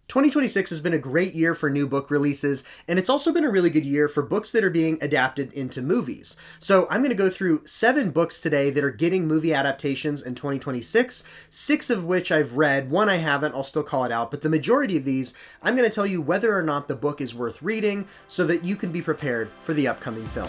2026 has been a great year for new book releases, and it's also been a really good year for books that are being adapted into movies. So I'm going to go through 7 books today that are getting movie adaptations in 2026, 6 of which I've read, 1 I haven't, I'll still call it out, but the majority of these, I'm going to tell you whether or not the book is worth reading so that you can be prepared for the upcoming film.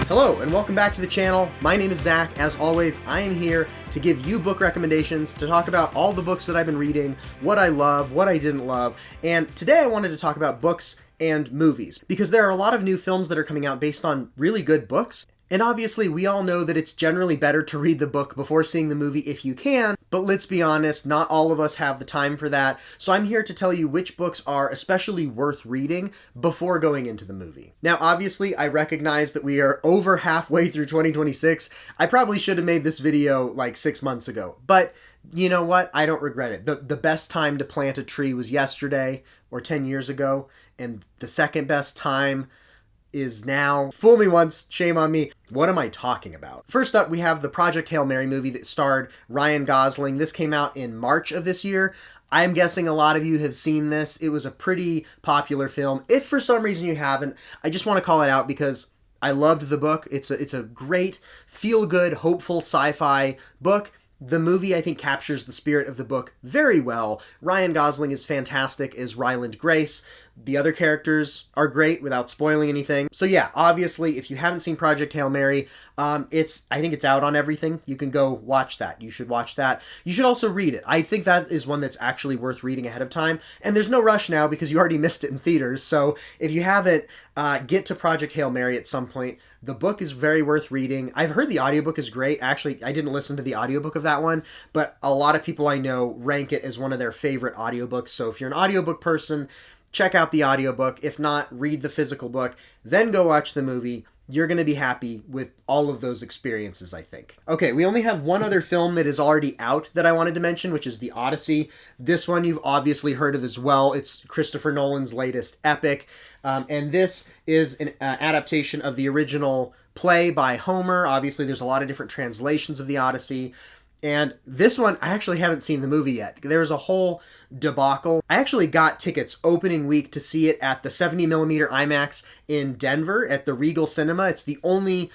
Hello and welcome back to the channel. My name is Zach. As always, I am here to give you book recommendations, to talk about all the books that I've been reading, what I love, what I didn't love, and today I wanted to talk about books and movies because there are a lot of new films that are coming out based on really good books. And obviously, we all know that it's generally better to read the book before seeing the movie if you can, but let's be honest, not all of us have the time for that. So I'm here to tell you which books are especially worth reading before going into the movie. Now, obviously, I recognize that we are over halfway through 2026. I probably should have made this video like 6 months ago, but you know what? I don't regret it. The best time to plant a tree was yesterday or 10 years ago, and the second best time is now. Fool me once, shame on me. What am I talking about? First up, we have the Project Hail Mary movie that starred Ryan Gosling. This came out in March of this year. I'm guessing a lot of you have seen this. It was a pretty popular film. If for some reason you haven't, I just want to call it out because I loved the book. It's a great, feel-good, hopeful sci-fi book. The movie, I think, captures the spirit of the book very well. Ryan Gosling is fantastic as Ryland Grace. The other characters are great without spoiling anything. So yeah, obviously, if you haven't seen Project Hail Mary, I think it's out on everything. You can go watch that. You should watch that. You should also read it. I think that is one that's actually worth reading ahead of time. And there's no rush now because you already missed it in theaters. So if you haven't, get to Project Hail Mary at some point. The book is very worth reading. I've heard the audiobook is great. Actually, I didn't listen to the audiobook of that one, but a lot of people I know rank it as one of their favorite audiobooks. So if you're an audiobook person, check out the audiobook. If not, read the physical book, then go watch the movie. You're going to be happy with all of those experiences, I think. Okay, we only have one other film that is already out that I wanted to mention, which is the Odyssey. This one you've obviously heard of as well. It's Christopher Nolan's latest epic. And this is an adaptation of the original play by Homer. Obviously, there's a lot of different translations of the Odyssey. And this one, I actually haven't seen the movie yet. There's a whole debacle. I actually got tickets opening week to see it at the 70mm IMAX in Denver at the Regal Cinema. It's the only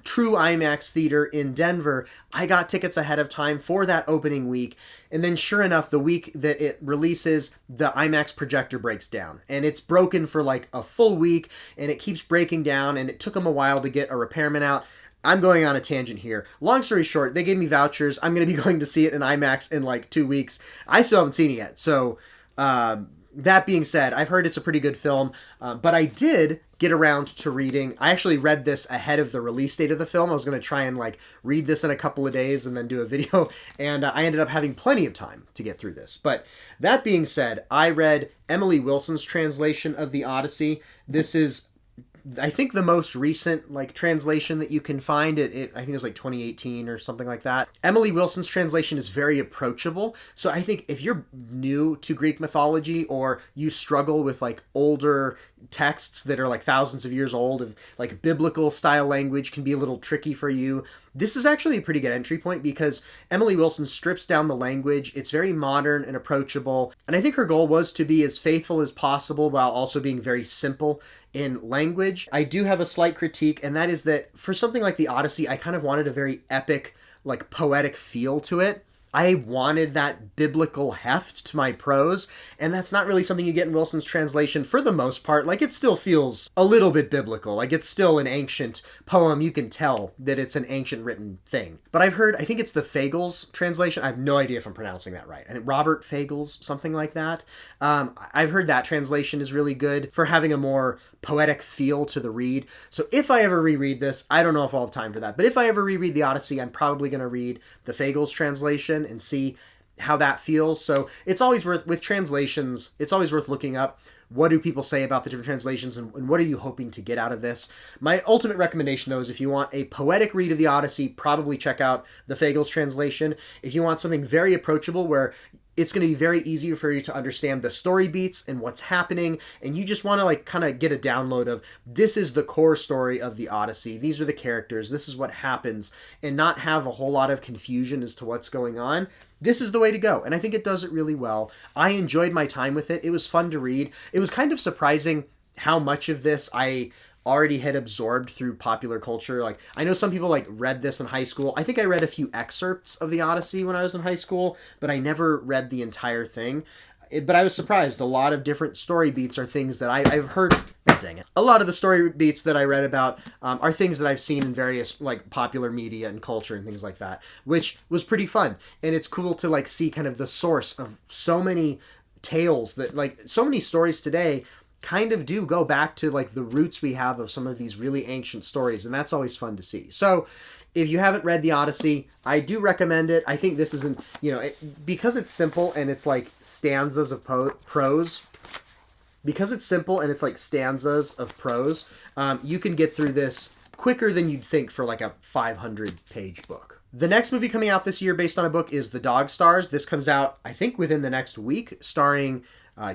true IMAX theater in Denver. I got tickets ahead of time for that opening week. And then sure enough, the week that it releases, the IMAX projector breaks down. And it's broken for like a full week, and it keeps breaking down, and it took them a while to get a repairman out. I'm going on a tangent here. Long story short, they gave me vouchers. I'm going to be going to see it in IMAX in like 2 weeks. I still haven't seen it yet. So that being said, I've heard it's a pretty good film. But I did get around to reading. I actually read this ahead of the release date of the film. I was going to try and like read this in a couple of days and then do a video. And I ended up having plenty of time to get through this. But that being said, I read Emily Wilson's translation of the Odyssey. This is, I think, the most recent like translation that you can find. I think it was like 2018 or something like that. Emily Wilson's translation is very approachable. So I think if you're new to Greek mythology or you struggle with like older texts that are like thousands of years old, of like biblical style language can be a little tricky for you, this is actually a pretty good entry point because Emily Wilson strips down the language. It's very modern and approachable. And I think her goal was to be as faithful as possible while also being very simple in language. I do have a slight critique, and that is that for something like the Odyssey, I kind of wanted a very epic, like poetic feel to it. I wanted that biblical heft to my prose, and that's not really something you get in Wilson's translation for the most part. Like, it still feels a little bit biblical. Like, it's still an ancient poem. You can tell that it's an ancient written thing. But I've heard, I think it's the Fagles translation. I have no idea if I'm pronouncing that right. And Robert Fagles, something like that. I've heard that translation is really good for having a more poetic feel to the read. So if I ever reread this, I don't know if I'll have time for that, but if I ever reread the Odyssey, I'm probably going to read the Fagles translation and see how that feels. So it's always worth, with translations, it's always worth looking up what do people say about the different translations and what are you hoping to get out of this. My ultimate recommendation, though, is if you want a poetic read of the Odyssey, probably check out the Fagles translation. If you want something very approachable where it's going to be very easy for you to understand the story beats and what's happening, and you just want to like kind of get a download of this is the core story of the Odyssey, these are the characters, this is what happens, and not have a whole lot of confusion as to what's going on. This is the way to go, and I think it does it really well. I enjoyed my time with it. It was fun to read. It was kind of surprising how much of this I already had absorbed through popular culture. Like, I know some people like read this in high school. I think I read a few excerpts of the Odyssey when I was in high school, but I never read the entire thing. But I was surprised. A lot of different story beats are things that I've heard. Oh, dang it. A lot of the story beats that I read about are things that I've seen in various like popular media and culture and things like that, which was pretty fun. And it's cool to like see kind of the source of so many tales that like so many stories today kind of do go back to like the roots we have of some of these really ancient stories. And that's always fun to see. So if you haven't read the Odyssey, I do recommend it. I think this isn't, because it's simple and it's like stanzas of prose, because it's simple and it's like stanzas of prose, you can get through this quicker than you'd think for like a 500-page book. The next movie coming out this year based on a book is The Dog Stars. This comes out, I think, within the next week, starring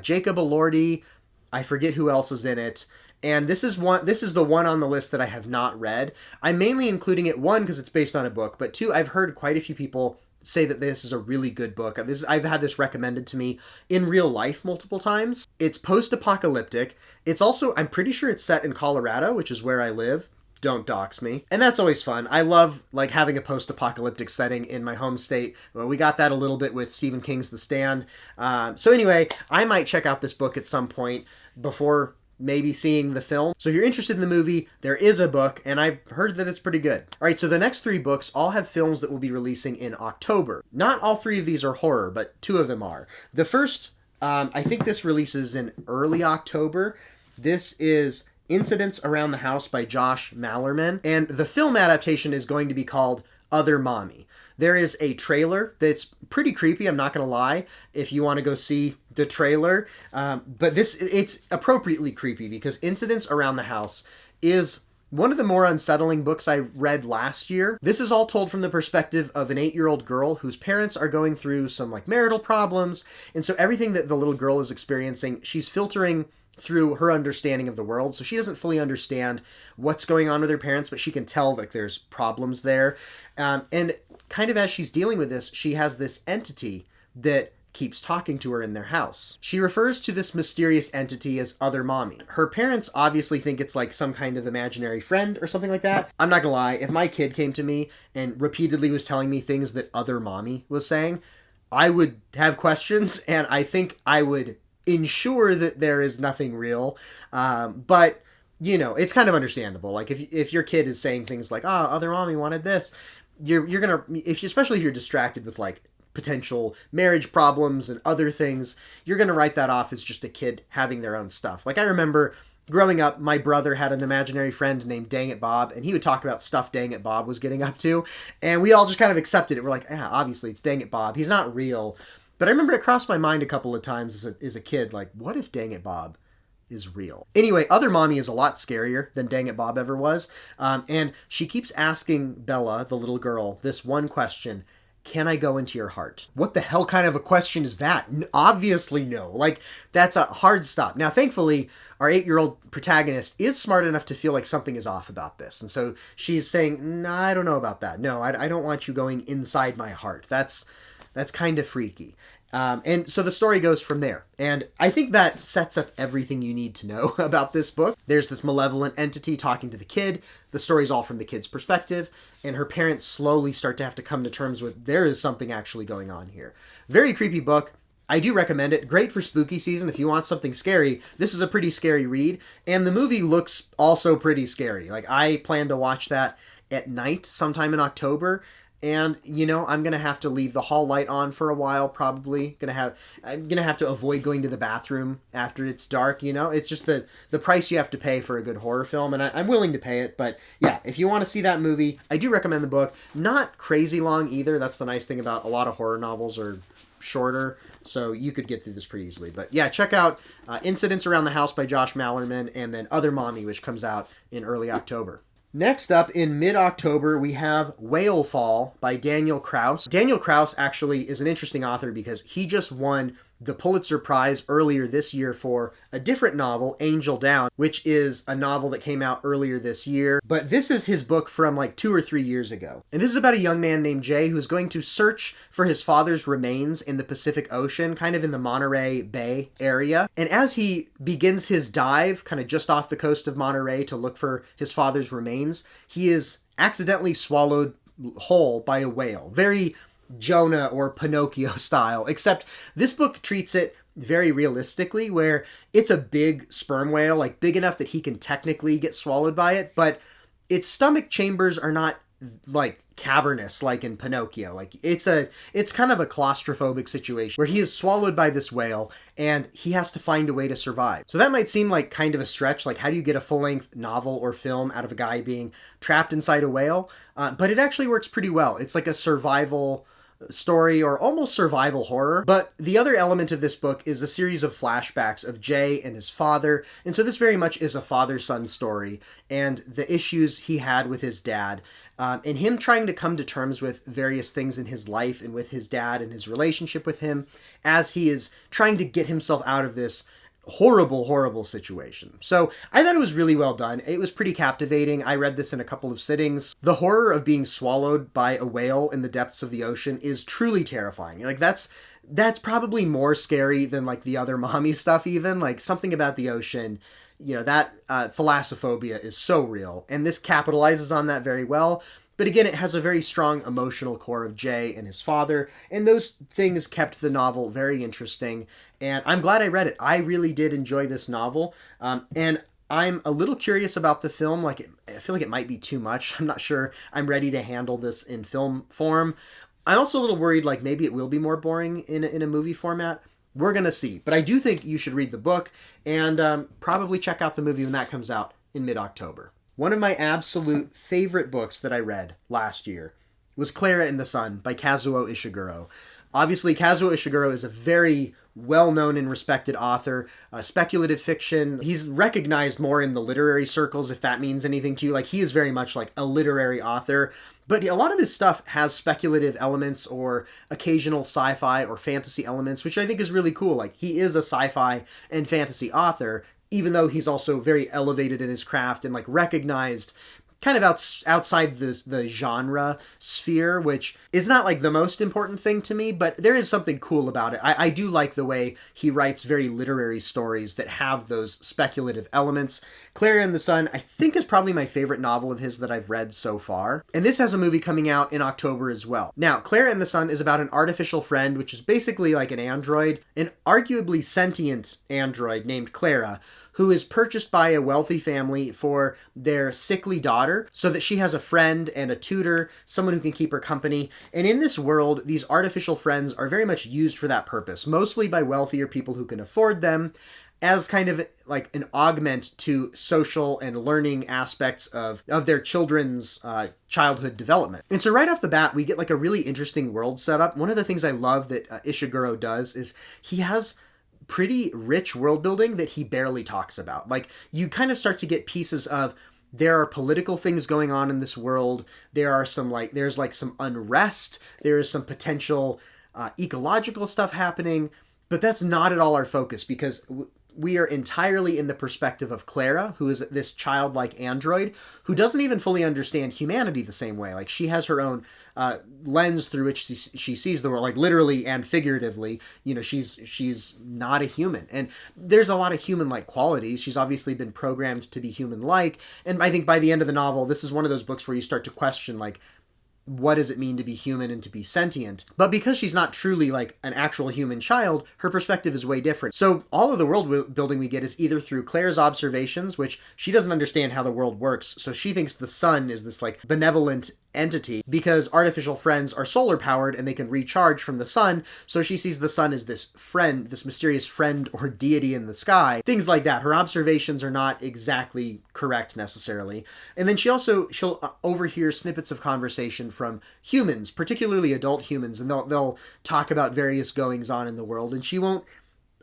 Jacob Elordi. I forget who else is in it. And this is the one on the list that I have not read. I'm mainly including it, one, because it's based on a book, but two, I've heard quite a few people say that this is a really good book. I've had this recommended to me in real life multiple times. It's post-apocalyptic. It's also, I'm pretty sure it's set in Colorado, which is where I live. Don't dox me. And that's always fun. I love like having a post-apocalyptic setting in my home state. Well, we got that a little bit with Stephen King's The Stand. So anyway, I might check out this book at some point before maybe seeing the film. So if you're interested in the movie, there is a book, and I've heard that it's pretty good. All right, so the next three books all have films that will be releasing in October. Not all three of these are horror, but two of them are. The first, I think this releases in early October. This is Incidents Around the House by Josh Mallerman, and the film adaptation is going to be called Other Mommy. There is a trailer that's pretty creepy, I'm not going to lie, if you want to go see the trailer. But it's appropriately creepy because Incidents Around the House is one of the more unsettling books I read last year. This is all told from the perspective of an 8-year-old girl whose parents are going through some like marital problems. And so everything that the little girl is experiencing, she's filtering through her understanding of the world. So she doesn't fully understand what's going on with her parents, but she can tell that there's problems there. And kind of as she's dealing with this, she has this entity that keeps talking to her in their house. She refers to this mysterious entity as Other Mommy. Her parents obviously think it's like some kind of imaginary friend or something like that. I'm not gonna lie, if my kid came to me and repeatedly was telling me things that Other Mommy was saying, I would have questions, and I think I would ensure that there is nothing real. But it's kind of understandable. Like if your kid is saying things like, "Oh, Other Mommy wanted this," you're gonna, especially if you're distracted with like potential marriage problems and other things, you're gonna write that off as just a kid having their own stuff. Like I remember growing up, my brother had an imaginary friend named Dang It Bob, and he would talk about stuff Dang It Bob was getting up to, and we all just kind of accepted it. We're like, obviously it's Dang It Bob. He's not real. But I remember it crossed my mind a couple of times as a kid, like, what if Dang It Bob is real? Anyway, Other Mommy is a lot scarier than Dang It Bob ever was. And she keeps asking Bella, the little girl, this one question: can I go into your heart? What the hell kind of a question is that? Obviously no. Like, that's a hard stop. Now, thankfully, our 8-year-old protagonist is smart enough to feel like something is off about this. And so she's saying, nah, I don't know about that. No, I don't want you going inside my heart. That's kind of freaky. And so the story goes from there. And I think that sets up everything you need to know about this book. There's this malevolent entity talking to the kid. The story's all from the kid's perspective. And her parents slowly start to have to come to terms with there is something actually going on here. Very creepy book. I do recommend it. Great for spooky season. If you want something scary, this is a pretty scary read. And the movie looks also pretty scary. Like, I plan to watch that at night sometime in October. And, I'm going to have to leave the hall light on for a while, probably. I'm going to have to avoid going to the bathroom after it's dark, It's just the price you have to pay for a good horror film, and I'm willing to pay it. But, yeah, if you want to see that movie, I do recommend the book. Not crazy long either. That's the nice thing about a lot of horror novels are shorter, so you could get through this pretty easily. But, yeah, check out Incidents Around the House by Josh Mallerman, and then Other Mommy, which comes out in early October. Next up, in mid-October, we have Whale Fall by Daniel Kraus. Daniel Kraus actually is an interesting author because he just won the Pulitzer Prize earlier this year for a different novel, Angel Down, which is a novel that came out earlier this year. But this is his book from like 2 or 3 years ago. And this is about a young man named Jay who's going to search for his father's remains in the Pacific Ocean, kind of in the Monterey Bay area. And as he begins his dive, kind of just off the coast of Monterey to look for his father's remains, he is accidentally swallowed whole by a whale. Very Jonah or Pinocchio style, except this book treats it very realistically, where it's a big sperm whale, like big enough that he can technically get swallowed by it, but its stomach chambers are not like cavernous like in Pinocchio. Like it's kind of a claustrophobic situation where he is swallowed by this whale and he has to find a way to survive. So that might seem like kind of a stretch, like how do you get a full-length novel or film out of a guy being trapped inside a whale? But it actually works pretty well. It's like a survival story or almost survival horror. But the other element of this book is a series of flashbacks of Jay and his father. And so this very much is a father-son story and the issues he had with his dad. And him trying to come to terms with various things in his life and with his dad and his relationship with him as he is trying to get himself out of this horrible situation. So I thought it was really well done. It was pretty captivating. I read this in a couple of sittings. The horror of being swallowed by a whale in the depths of the ocean is truly terrifying. Like that's probably more scary than like the other mommy stuff even. Like something about the ocean, you know, that thalassophobia is so real. And this capitalizes on that very well. But again, it has a very strong emotional core of Jay and his father, and those things kept the novel very interesting, and I'm glad I read it. I really did enjoy this novel, and I'm a little curious about the film. Like, I feel like it might be too much. I'm not sure I'm ready to handle this in film form. I'm also a little worried, like, maybe it will be more boring in a movie format. We're going to see. But I do think you should read the book, and probably check out the movie when that comes out in mid-October. One of my absolute favorite books that I read last year was Clara in the Sun by Kazuo Ishiguro. Obviously, Kazuo Ishiguro is a very well-known and respected author, speculative fiction. He's recognized more in the literary circles, if that means anything to you. Like, he is very much like a literary author, but a lot of his stuff has speculative elements or occasional sci-fi or fantasy elements, which I think is really cool. Like, he is a sci-fi and fantasy author, even though he's also very elevated in his craft and like recognized kind of outside the genre sphere, which is not like the most important thing to me, but there is something cool about it. I do like the way he writes very literary stories that have those speculative elements. Clara in the Sun, I think, is probably my favorite novel of his that I've read so far. And this has a movie coming out in October as well. Now, Clara in the Sun is about an artificial friend, which is basically like an android, an arguably sentient android named Clara, who is purchased by a wealthy family for their sickly daughter so that she has a friend and a tutor, someone who can keep her company. And in this world, these artificial friends are very much used for that purpose, mostly by wealthier people who can afford them, as kind of like an augment to social and learning aspects of their children's childhood development. And so right off the bat, we get like a really interesting world setup. One of the things I love that Ishiguro does is he has pretty rich world building that he barely talks about. Like, you kind of start to get pieces of there are political things going on in this world. There's some unrest. There is some potential ecological stuff happening, but that's not at all our focus because we are entirely in the perspective of Clara, who is this childlike android who doesn't even fully understand humanity the same way. Like, she has her own lens through which she sees the world, like literally and figuratively. You know, she's not a human, and there's a lot of human-like qualities. She's obviously been programmed to be human-like, and I think by the end of the novel, this is one of those books where you start to question, like, what does it mean to be human and to be sentient? But because she's not truly like an actual human child, her perspective is way different. So all of the world building we get is either through Claire's observations, which she doesn't understand how the world works. So she thinks the sun is this like benevolent entity because artificial friends are solar powered and they can recharge from the sun. So she sees the sun as this friend, this mysterious friend or deity in the sky, things like that. Her observations are not exactly correct necessarily. And then she'll overhear snippets of conversation from humans, particularly adult humans, and they'll talk about various goings on in the world, and she won't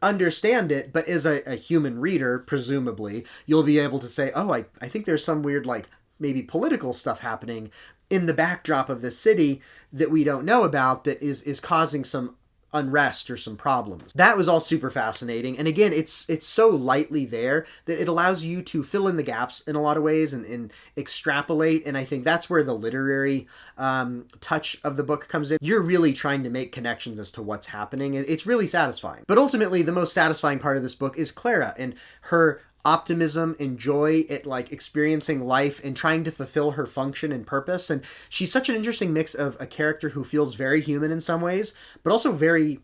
understand it, but as a human reader, presumably, you'll be able to say, oh, I think there's some weird like maybe political stuff happening in the backdrop of the city that we don't know about that is causing some unrest or some problems. That was all super fascinating. And again, it's so lightly there that it allows you to fill in the gaps in a lot of ways and extrapolate. And I think that's where the literary touch of the book comes in. You're really trying to make connections as to what's happening. It's really satisfying. But ultimately, the most satisfying part of this book is Clara and her optimism and joy at like experiencing life and trying to fulfill her function and purpose. And she's such an interesting mix of a character who feels very human in some ways, but also very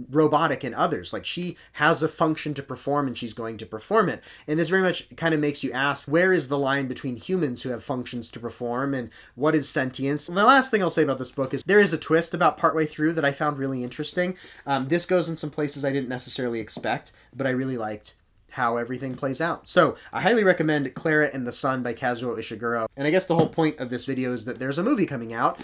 robotic in others. Like she has a function to perform and she's going to perform it. And this very much kind of makes you ask, where is the line between humans who have functions to perform and what is sentience? And the last thing I'll say about this book is there is a twist about partway through that I found really interesting. This goes in some places I didn't necessarily expect, but I really liked how everything plays out. So I highly recommend Clara and the Sun by Kazuo Ishiguro. And I guess the whole point of this video is that there's a movie coming out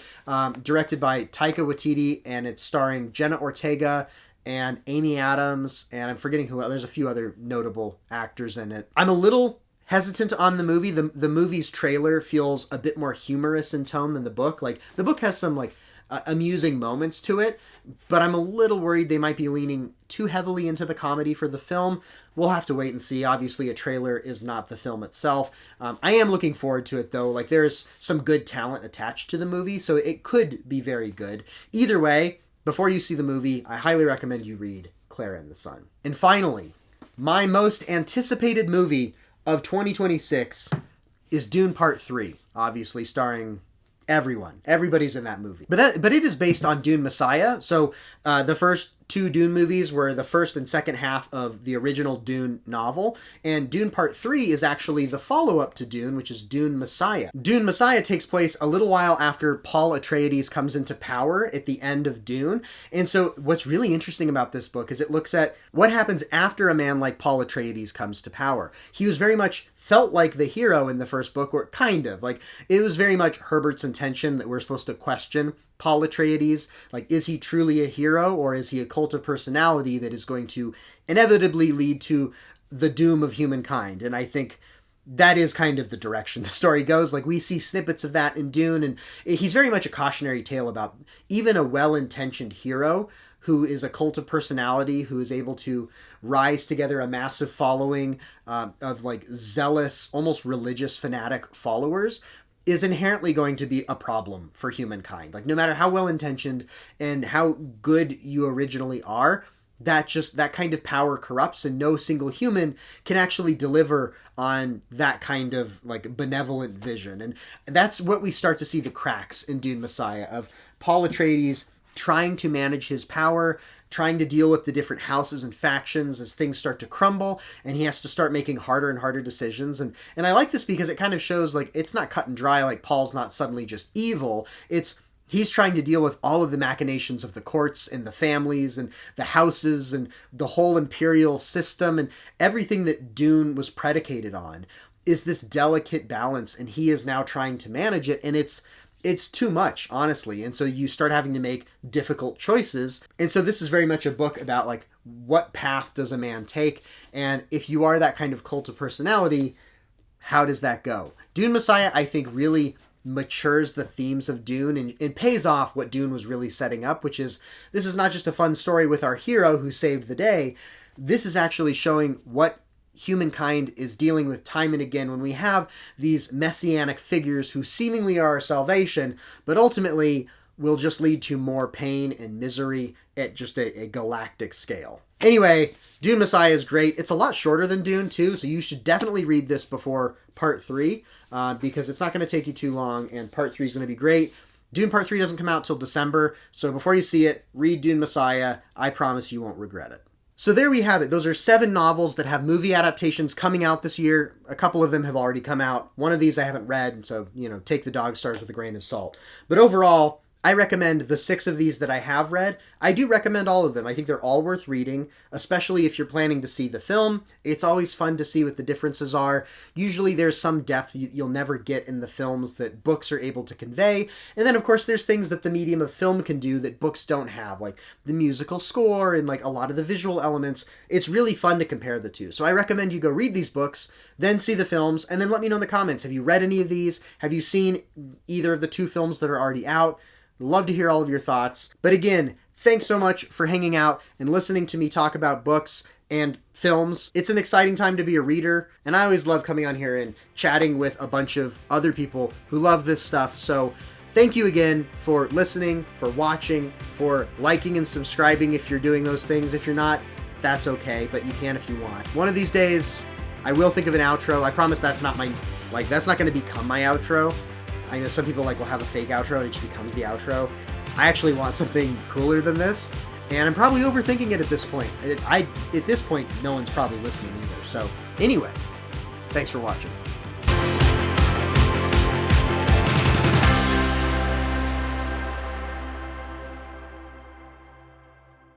directed by Taika Waititi, and it's starring Jenna Ortega and Amy Adams, and I'm forgetting who. There's a few other notable actors in it. I'm a little hesitant on the movie. The movie's trailer feels a bit more humorous in tone than the book. Like the book has some like amusing moments to it, but I'm a little worried they might be leaning too heavily into the comedy for the film. We'll have to wait and see. Obviously, a trailer is not the film itself. I am looking forward to it, though. Like, there's some good talent attached to the movie, so it could be very good. Either way, before you see the movie, I highly recommend you read Clara and the Sun. And finally, my most anticipated movie of 2026 is Dune Part 3, obviously starring everyone. Everybody's in that movie. But it is based on Dune Messiah. So the first two Dune movies were the first and second half of the original Dune novel. And Dune Part 3 is actually the follow-up to Dune, which is Dune Messiah. Dune Messiah takes place a little while after Paul Atreides comes into power at the end of Dune. And so what's really interesting about this book is it looks at what happens after a man like Paul Atreides comes to power. He was very much felt like the hero in the first book, or kind of. Like, it was very much Herbert's intention that we're supposed to question Paul Atreides. Like, is he truly a hero, or is he a cult of personality that is going to inevitably lead to the doom of humankind? And I think that is kind of the direction the story goes. Like, we see snippets of that in Dune, and he's very much a cautionary tale about even a well-intentioned hero who is a cult of personality, who is able to rise together a massive following of like zealous, almost religious fanatic followers, is inherently going to be a problem for humankind. Like, no matter how well-intentioned and how good you originally are, that kind of power corrupts, and no single human can actually deliver on that kind of like benevolent vision. And that's what we start to see the cracks in Dune Messiah, of Paul Atreides trying to manage his power, trying to deal with the different houses and factions as things start to crumble, and he has to start making harder and harder decisions. And I like this because it kind of shows like it's not cut and dry, like Paul's not suddenly just evil. He's trying to deal with all of the machinations of the courts and the families and the houses and the whole imperial system, and everything that Dune was predicated on is this delicate balance, and he is now trying to manage it, and it's too much, honestly. And so you start having to make difficult choices. And so this is very much a book about like, what path does a man take? And if you are that kind of cult of personality, how does that go? Dune Messiah, I think, really matures the themes of Dune and pays off what Dune was really setting up, which is, this is not just a fun story with our hero who saved the day. This is actually showing what humankind is dealing with time and again when we have these messianic figures who seemingly are our salvation, but ultimately will just lead to more pain and misery at just a galactic scale. Anyway, Dune Messiah is great. It's a lot shorter than Dune too, so you should definitely read this before Part 3 because it's not going to take you too long, and Part 3 is going to be great. Dune Part 3 doesn't come out till December, so before you see it, read Dune Messiah. I promise you won't regret it. So there we have it. Those are 7 novels that have movie adaptations coming out this year. A couple of them have already come out. One of these I haven't read, so, take the dog stars with a grain of salt. But overall, I recommend the 6 of these that I have read. I do recommend all of them. I think they're all worth reading, especially if you're planning to see the film. It's always fun to see what the differences are. Usually there's some depth you'll never get in the films that books are able to convey. And then, of course, there's things that the medium of film can do that books don't have, like the musical score and like a lot of the visual elements. It's really fun to compare the two. So I recommend you go read these books, then see the films, and then let me know in the comments. Have you read any of these? Have you seen either of the 2 films that are already out? Love to hear all of your thoughts. But again, thanks so much for hanging out and listening to me talk about books and films. It's an exciting time to be a reader, and I always love coming on here and chatting with a bunch of other people who love this stuff. So thank you again for listening, for watching, for liking and subscribing if you're doing those things. If you're not, that's okay, but you can if you want. One of these days, I will think of an outro. I promise that's not my, that's not going to become my outro. I know some people will have a fake outro and it just becomes the outro. I actually want something cooler than this, and I'm probably overthinking it at this point. At this point, no one's probably listening either. So anyway, thanks for watching.